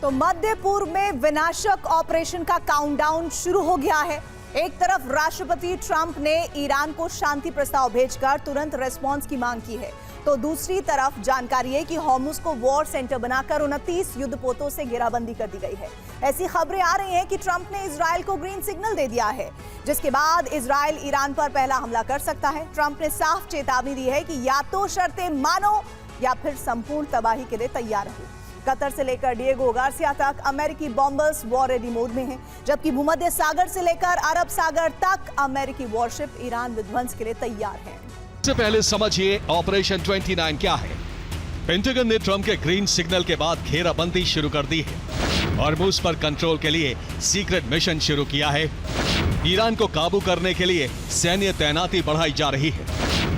तो मध्य पूर्व में विनाशक ऑपरेशन का काउंटडाउन शुरू हो गया है। एक तरफ राष्ट्रपति ट्रंप ने ईरान को शांति प्रस्ताव भेजकर तुरंत रेस्पॉन्स की मांग की है, तो दूसरी तरफ जानकारी है कि हॉर्मुज को वॉर सेंटर बनाकर 29 युद्धपोतों से घेराबंदी कर दी गई है। ऐसी खबरें आ रही हैं कि ट्रंप ने इजराइल को ग्रीन सिग्नल दे दिया है, जिसके बाद इजराइल ईरान पर पहला हमला कर सकता है। ट्रंप ने साफ चेतावनी दी है कि या तो शर्तें मानो या फिर संपूर्ण तबाही के लिए तैयार रहो। कतर से लेकर डिएगो गार्सिया तक अमेरिकी बॉम्बर्स वॉर रेडी मोड में हैं, जबकि भूमध्य सागर से लेकर अरब सागर तक अमेरिकी वॉरशिप ईरान विध्वंस के लिए तैयार हैं। सबसे पहले समझिए ऑपरेशन 29 क्या है। पेंटागन ने ट्रंप के ग्रीन सिग्नल के बाद घेराबंदी शुरू कर दी है। हॉर्मुज पर कंट्रोल के लिए सीक्रेट मिशन शुरू किया है। ईरान को काबू करने के लिए सैन्य तैनाती बढ़ाई जा रही है।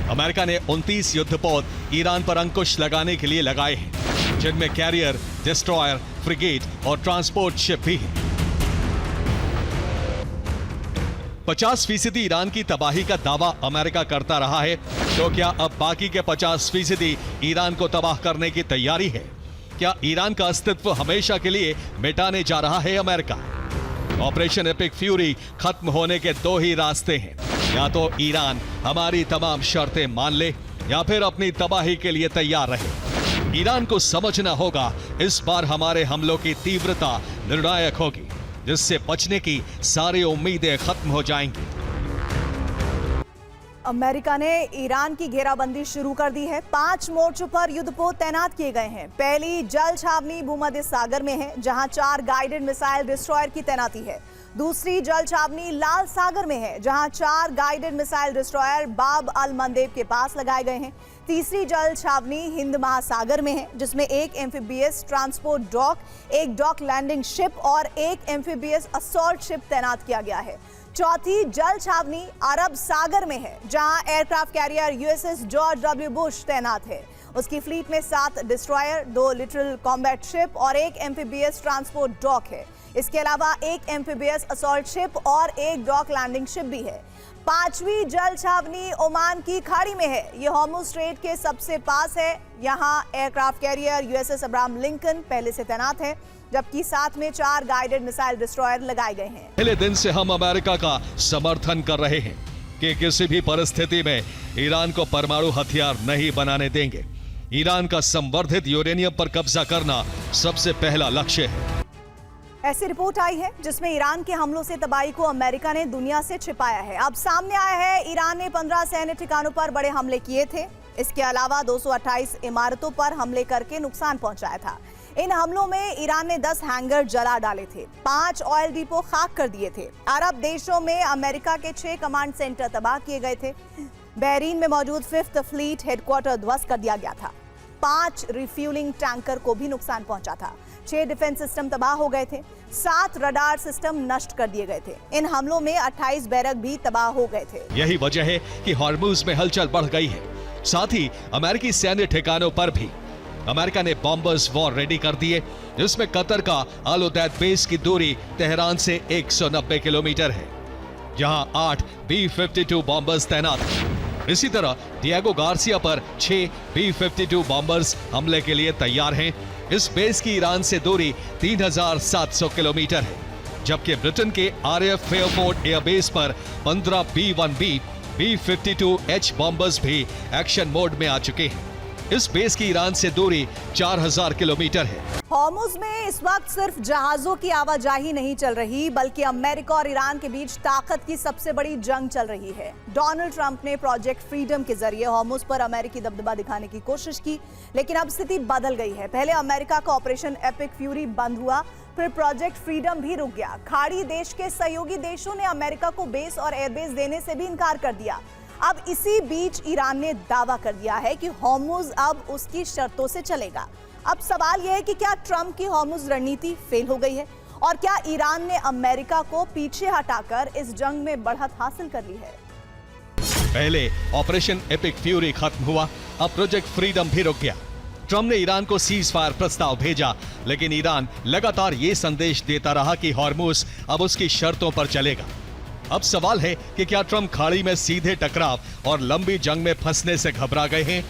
अमेरिका ने 29 युद्धपोत ईरान पर अंकुश लगाने के लिए लगाए हैं, जिनमें कैरियर, डिस्ट्रॉयर, फ्रिगेट और ट्रांसपोर्ट शिप भी है। 50% ईरान की तबाही का दावा अमेरिका करता रहा है, तो क्या अब बाकी के 50% ईरान को तबाह करने की तैयारी है? क्या ईरान का अस्तित्व हमेशा के लिए मिटाने जा रहा है अमेरिका? ऑपरेशन एपिक फ्यूरी खत्म होने के दो ही रास्ते हैं, या तो ईरान हमारी तमाम शर्तें मान ले या फिर अपनी तबाही के लिए तैयार रहे। ईरान को समझना होगा इस बार हमारे हमलों की तीव्रता निर्णायक होगी, जिससे बचने की सारी उम्मीदें खत्म हो जाएंगी। अमेरिका ने ईरान की घेराबंदी शुरू कर दी है। 5 मोर्चों पर युद्धपोत तैनात किए गए हैं। पहली जल छावनी भूमध्य सागर में है, जहां 4 गाइडेड मिसाइल डिस्ट्रॉयर की तैनाती है। दूसरी जल छावनी लाल सागर में है, जहां 4 गाइडेड मिसाइल डिस्ट्रॉयर बाब अल मंदेब के पास लगाए गए हैं। तीसरी जल छावनी हिंद महासागर में है, जिसमें 1 amphibious transport dock, 1 dock landing ship और 1 एम्फीबियस असॉल्ट शिप तैनात किया गया है। चौथी जल छावनी अरब सागर में है, जहां aircraft carrier USS George W Bush तैनात है। उसकी फ्लीट में 7 डिस्ट्रॉयर, 2 लिटरल कॉम्बैट शिप और 1 एम्फीबियस ट्रांसपोर्ट डॉक है। इसके अलावा 1 एम्फीबियस असॉल्ट शिप और 1 डॉक लैंडिंग शिप भी है। 5वीं जल छावनी ओमान की खाड़ी में है। यह हॉर्मुज स्ट्रेट के सबसे पास है। यहाँ aircraft carrier USS Abraham Lincoln पहले से तैनात है, जबकि साथ में 4 गाइडेड मिसाइल डिस्ट्रॉयर लगाए गए हैं। पहले दिन से हम अमेरिका का समर्थन कर रहे हैं कि किसी भी परिस्थिति में ईरान को परमाणु हथियार नहीं बनाने देंगे। ईरान का संवर्धित यूरेनियम पर कब्जा करना सबसे पहला लक्ष्य है। ऐसी रिपोर्ट आई है जिसमें ईरान के हमलों से तबाही को अमेरिका ने दुनिया से छिपाया है। अब सामने आया है ईरान ने 15 सैन्य ठिकानों पर बड़े हमले किए थे। इसके अलावा 228 इमारतों पर हमले करके नुकसान पहुंचाया था। इन हमलों में ईरान ने 10 हैंगर जला डाले थे, 5 ऑयल डिपो खाक कर दिए थे। अरब देशों में अमेरिका के 6 कमांड सेंटर तबाह किए गए थे। बहरीन में मौजूद 5th फ्लीट हेडक्वार्टर ध्वस्त कर दिया गया था। 5 रिफ्यूलिंग टैंकर को भी नुकसान पहुंचा था। 6 डिफेंस सिस्टम तबाह हो गए थे। 7 रडार सिस्टम नष्ट कर दिए गए थे। इन हमलों में 28 बैरक भी तबाह हो गए थे। यही वजह है कि हॉर्मुज में हलचल बढ़ गई है। साथ ही अमेरिकी सैन्य ठिकानों पर भी अमेरिका ने बॉम्बर्स वॉर रेडी कर दिए, जिसमें कतर का अल उदैद बेस की दूरी तेहरान से 190 किलोमीटर है, जहां 8 B-52 बॉम्बर्स तैनात हैं। इसी तरह डिएगो गार्सिया पर 6 B-52 बॉम्बर्स हमले के लिए तैयार हैं। इस बेस की ईरान से दूरी 3700 किलोमीटर है, जबकि ब्रिटेन के RAF फेयरफोर्ट एयरबेस पर 15 B-1B B-52H बॉम्बर्स भी एक्शन मोड में आ चुके हैं। इस बेस की ईरान से दूरी 4000 किलोमीटर है। हॉर्मुज में इस वक्त सिर्फ जहाजों की आवाजाही नहीं चल रही, बल्कि अमेरिका और ईरान के बीच ताकत की सबसे बड़ी जंग चल रही है। डोनाल्ड ट्रंप ने प्रोजेक्ट फ्रीडम के जरिए हॉर्मुज पर अमेरिकी दबदबा दिखाने की कोशिश की, लेकिन अब स्थिति बदल गई है। पहले अमेरिका का ऑपरेशन एपिक फ्यूरी बंद हुआ, फिर प्रोजेक्ट फ्रीडम भी रुक गया। खाड़ी देश के सहयोगी देशों ने अमेरिका को बेस और एयरबेस देने से भी इनकार कर दिया। अब इसी बीच ईरान ने दावा कर दिया है कि हॉर्मुज अब उसकी शर्तों से चलेगा। अब सवाल यह है कि क्या ट्रंप की हॉर्मुज रणनीति फेल हो गई है, और क्या ईरान ने अमेरिका को पीछे हटाकर इस जंग में बढ़त हासिल कर ली है? पहले ऑपरेशन एपिक फ्यूरी खत्म हुआ, अब प्रोजेक्ट फ्रीडम भी रुक गया। ट्रंप ने ईरान को सीज फायर प्रस्ताव भेजा, लेकिन ईरान लगातार ये संदेश देता रहा कि हॉर्मुज अब उसकी शर्तों पर चलेगा। अब सवाल है कि क्या ट्रंप खाड़ी में सीधे टकराव और लंबी जंग में फंसने से घबरा गए हैं,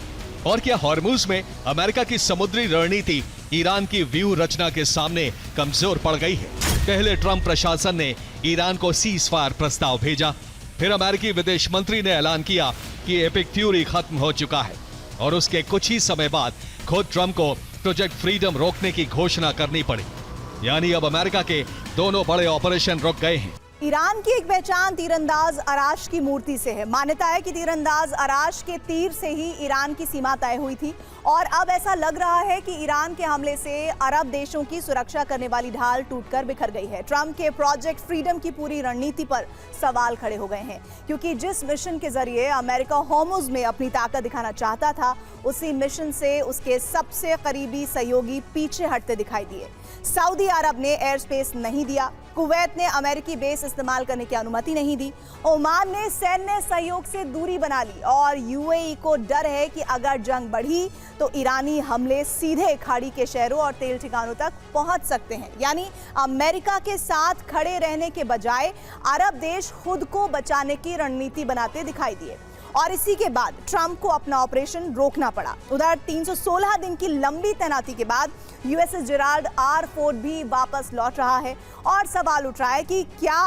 और क्या हॉर्मुज में अमेरिका की समुद्री रणनीति ईरान की व्यूह रचना के सामने कमजोर पड़ गई है। पहले ट्रंप प्रशासन ने ईरान को सीज फायर प्रस्ताव भेजा, फिर अमेरिकी विदेश मंत्री ने ऐलान किया कि एपिक फ्यूरी खत्म हो चुका है और उसके कुछ ही समय बाद खुद ट्रंप को प्रोजेक्ट फ्रीडम रोकने की घोषणा करनी पड़ी। यानी अब अमेरिका के दोनों बड़े ऑपरेशन रुक गए हैं। ईरान की एक पहचान तीरंदाज अराश की मूर्ति से है। मान्यता है कि तीरंदाज अराश के तीर से ही ईरान की सीमा तय हुई थी और अब ऐसा लग रहा है कि ईरान के हमले से अरब देशों की सुरक्षा करने वाली ढाल टूटकर बिखर गई है। ट्रंप के प्रोजेक्ट फ्रीडम की पूरी रणनीति पर सवाल खड़े हो गए हैं, क्योंकि जिस मिशन के जरिए अमेरिका होर्मुज में अपनी ताकत दिखाना चाहता था, उसी मिशन से उसके सबसे करीबी सहयोगी पीछे हटते दिखाई दिए। सऊदी अरब ने एयर स्पेस नहीं दिया, कुवैत ने अमेरिकी बेस इस्तेमाल करने की अनुमति नहीं दी, ओमान ने सैन्य सहयोग से दूरी बना ली और यूएई को डर है कि अगर जंग बढ़ी तो ईरानी हमले सीधे खाड़ी के शहरों और तेल ठिकानों तक पहुंच सकते हैं। यानी अमेरिका के साथ खड़े रहने के बजाय अरब देश खुद को बचाने की रणनीति बनाते दिखाई दिए और इसी के बाद ट्रंप को अपना ऑपरेशन रोकना पड़ा। उधर 316 दिन की लंबी तैनाती के बाद यूएसएस जेराल्ड आर फोर्ड भी वापस लौट रहा है और सवाल उठ रहा है कि क्या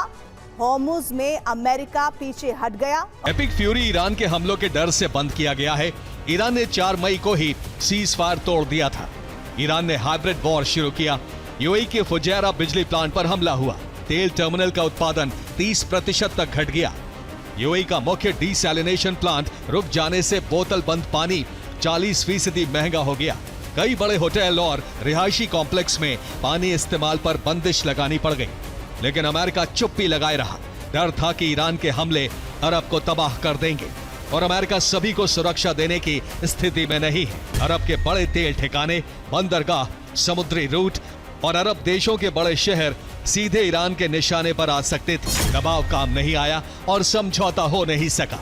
होर्मुज में अमेरिका पीछे हट गया? एपिक फ्यूरी ईरान के हमलों के डर से बंद किया गया है। ईरान ने 4 मई को ही सीज फायर तोड़ दिया था। ईरान ने हाइब्रिड वॉर शुरू किया। यूएई के फुजैरा बिजली प्लांट पर हमला हुआ। तेल टर्मिनल का उत्पादन 30% तक घट गया। यूएई का मुख्य डीसैलिनेशन प्लांट रुक जाने से बोतल बंद पानी 40% महंगा हो गया। कई बड़े होटल और रिहायशी कॉम्प्लेक्स में पानी इस्तेमाल पर बंदिश लगानी पड़ गई, लेकिन अमेरिका चुप्पी लगाए रहा। डर था कि ईरान के हमले अरब को तबाह कर देंगे और अमेरिका सभी को सुरक्षा देने की स्थिति में नहीं है। अरब के बड़े तेल ठिकाने, बंदरगाह, समुद्री रूट और अरब देशों के बड़े शहर सीधे ईरान के निशाने पर आ सकते थे। दबाव काम नहीं आया और समझौता हो नहीं सका।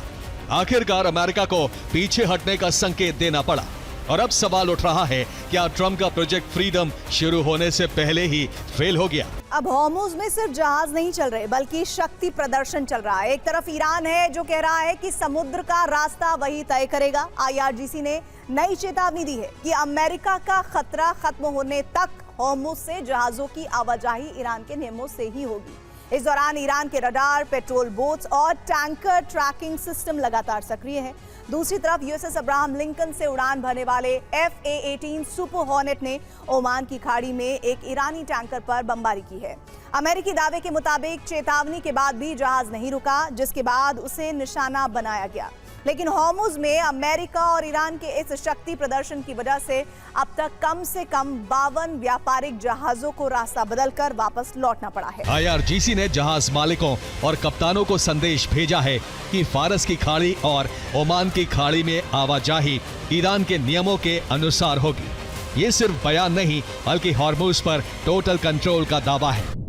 आखिरकार अमेरिका को पीछे हटने का संकेत देना पड़ा और अब सवाल उठ रहा है, क्या ट्रंप का प्रोजेक्ट फ्रीडम शुरू होने से पहले ही फेल हो गया? अब होर्मुज में सिर्फ जहाज नहीं चल रहे, बल्कि शक्ति प्रदर्शन चल रहा है। एक तरफ ईरान है जो कह रहा है कि समुद्र का रास्ता वही तय करेगा। IRGC ने नई चेतावनी दी है कि अमेरिका का खतरा खत्म होने तक होर्मुज से जहाजों की आवाजाही ईरान के नियमों से ही होगी। इस दौरान ईरान के रडार, पेट्रोल बोट्स और टैंकर ट्रैकिंग सिस्टम लगातार सक्रिय है। दूसरी तरफ यूएसएस अब्राहम लिंकन से उड़ान भरने वाले FA-18 सुपर हॉर्नेट ने ओमान की खाड़ी में एक ईरानी टैंकर पर बमबारी की है। अमेरिकी दावे के मुताबिक चेतावनी के बाद भी जहाज नहीं रुका, जिसके बाद उसे निशाना बनाया गया। लेकिन होर्मुज में अमेरिका और ईरान के इस शक्ति प्रदर्शन की वजह से अब तक कम से कम 52 व्यापारिक जहाजों को रास्ता बदलकर वापस लौटना पड़ा है। IRGC ने जहाज मालिकों और कप्तानों को संदेश भेजा है कि फारस की खाड़ी और ओमान की खाड़ी में आवाजाही ईरान के नियमों के अनुसार होगी। ये सिर्फ बयान नहीं, बल्कि होर्मुज पर टोटल कंट्रोल का दावा है।